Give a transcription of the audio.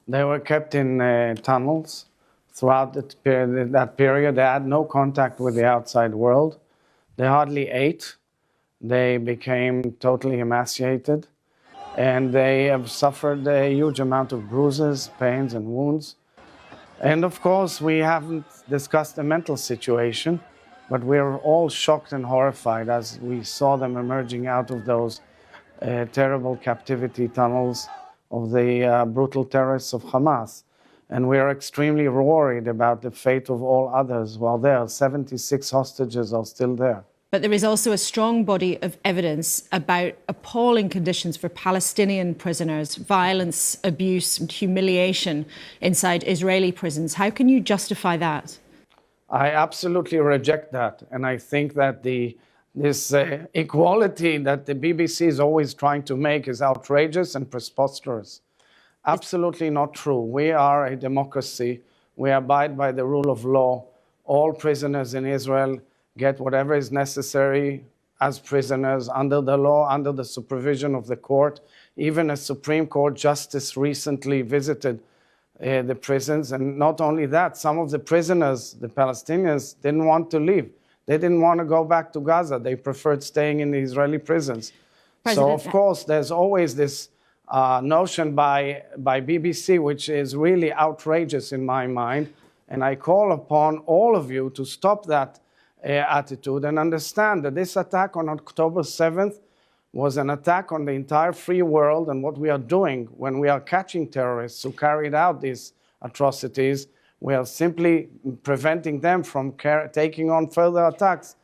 They were kept in tunnels throughout that period. They had no contact with the outside world. They hardly ate. They became totally emaciated. And they have suffered a huge amount of bruises, pains, and wounds. And of course, we haven't discussed the mental situation, but we're all shocked and horrified as we saw them emerging out of those terrible captivity tunnels of the brutal terrorists of Hamas. And we are extremely worried about the fate of all others while there. 76 hostages are still there. But there is also a strong body of evidence about appalling conditions for Palestinian prisoners, violence, abuse, and humiliation inside Israeli prisons. How can you justify that? I absolutely reject that. And I think that this equality that the BBC is always trying to make is outrageous and preposterous. Absolutely not true. We are a democracy. We abide by the rule of law. All prisoners in Israel get whatever is necessary as prisoners under the law, under the supervision of the court. Even a Supreme Court justice recently visited the prisons. And not only that, some of the prisoners, the Palestinians, didn't want to leave. They didn't want to go back to Gaza. They preferred staying in the Israeli prisons. So, of course, there's always this notion by BBC, which is really outrageous in my mind. And I call upon all of you to stop that attitude and understand that this attack on October 7th was an attack on the entire free world, and what we are doing when we are catching terrorists who carried out these atrocities, we are simply preventing them from taking on further attacks